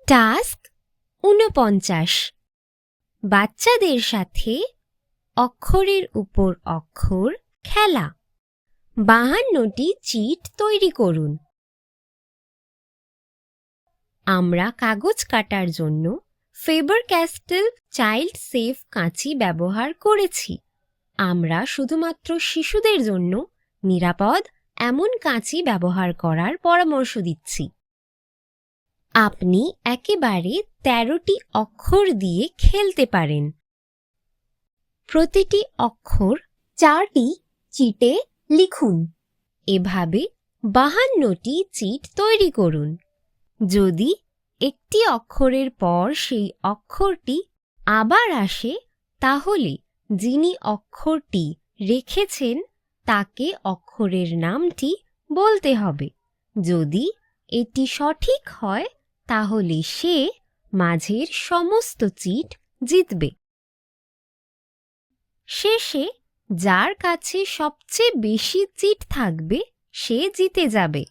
Task ৪৯। বাচ্চাদের সাথে অক্ষরের উপর অক্ষর খেলা। ৫২টি চিট তৈরি করুন। আমরা কাগজ কাটার জন্য ফেবার-ক্যাস্টেল চাইল্ড সেফ কাঁচি ব্যবহার করেছি। আমরা শুধুমাত্র শিশুদের জন্য নিরাপদ এমন কাঁচি ব্যবহার করার পরামর্শ দিচ্ছি। আপনি একেবারে ১৩টি অক্ষর দিয়ে খেলতে পারেন। প্রতিটি অক্ষর ৪টি চিটে লিখুন। এভাবে ৫২টি চিট তৈরি করুন। যদি একটি অক্ষরের পর সেই অক্ষরটি আবার আসে, তাহলে যিনি অক্ষরটি রেখেছেন তাকে অক্ষরের নামটি বলতে হবে। যদি এটি সঠিক হয়, তাহলে সে মাঝের সমস্ত চিট জিতবে। শেষে যার কাছে সবচেয়ে বেশি চিট থাকবে সে জিতে যাবে।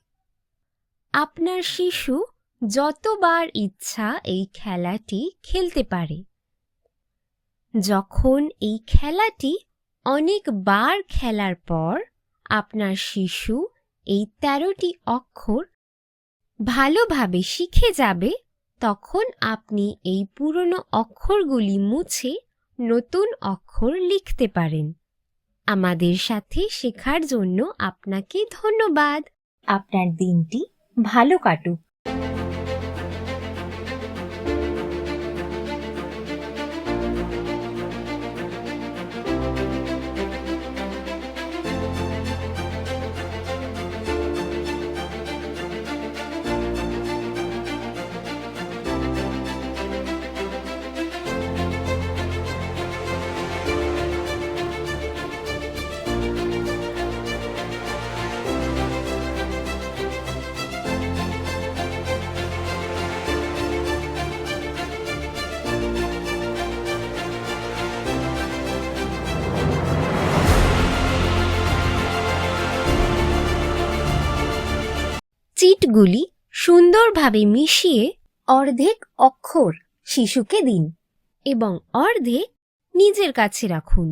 আপনার শিশু যতবার ইচ্ছা এই খেলাটি খেলতে পারে। যখন এই খেলাটি অনেকবার খেলার পর আপনার শিশু এই ১৩টি অক্ষর ভালোভাবে শিখে যাবে, তখন আপনি এই পুরনো অক্ষরগুলি মুছে নতুন অক্ষর লিখতে পারেন। আমাদের সাথে শেখার জন্য আপনাকে ধন্যবাদ। আপনার দিনটি ভালো কাটুক। চিটগুলি সুন্দরভাবে মিশিয়ে অর্ধেক অক্ষর শিশুকে দিন এবং অর্ধেক নিজের কাছে রাখুন।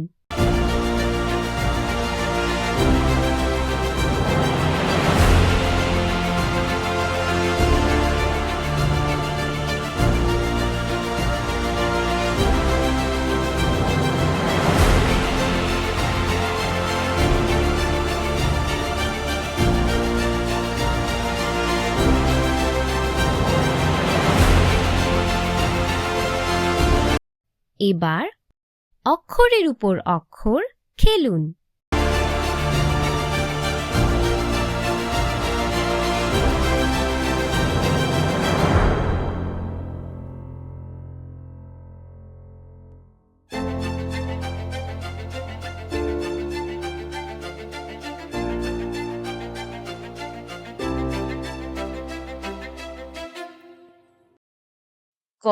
এবার অক্ষরের উপর অক্ষর খেলুন। ক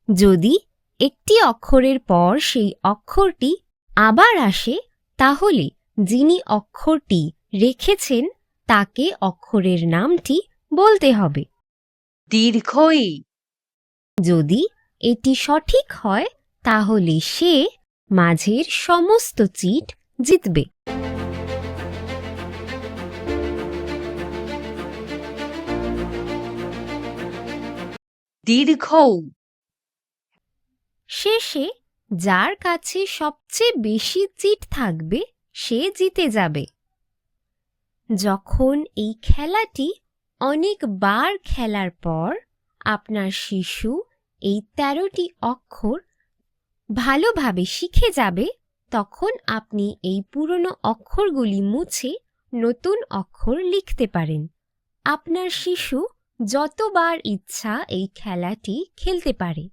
যদি একটি অক্ষরের পর সেই অক্ষরটি আবার আসে, তাহলে যিনি অক্ষরটি রেখেছেন তাকে অক্ষরের নামটি বলতে হবে। দীর্ঘই যদি এটি সঠিক হয়, তাহলে সে মাঝের সমস্ত চিট জিতবে। দীর্ঘ শেষে যার কাছে সবচেয়ে বেশি চিট থাকবে সে জিতে যাবে। যখন এই খেলাটি অনেকবার খেলার পর আপনার শিশু এই ১৩টি অক্ষর ভালোভাবে শিখে যাবে, তখন আপনি এই পুরনো অক্ষরগুলি মুছে নতুন অক্ষর লিখতে পারেন। আপনার শিশু যতবার ইচ্ছা এই খেলাটি খেলতে পারে।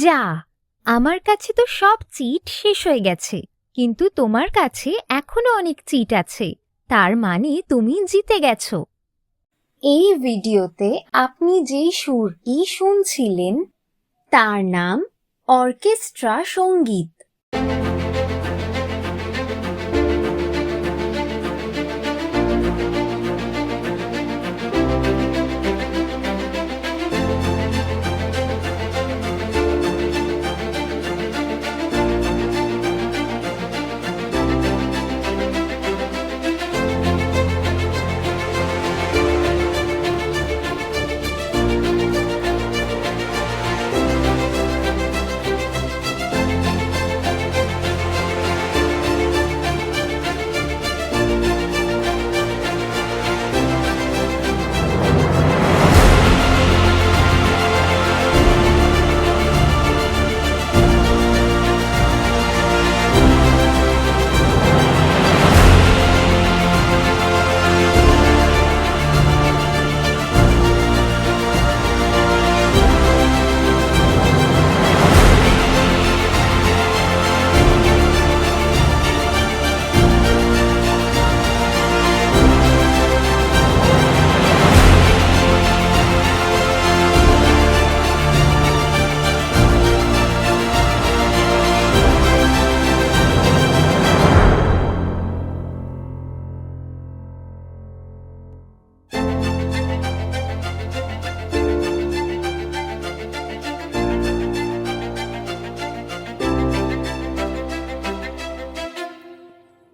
যা, আমার কাছে তো সব চিট শেষ হয়ে গেছে, কিন্তু তোমার কাছে এখনো অনেক চিট আছে, তার মানে তুমি জিতে গেছো। এই ভিডিওতে আপনি যেই সুরটি শুনছিলেন তার নাম অর্কেস্ট্রা সঙ্গীত।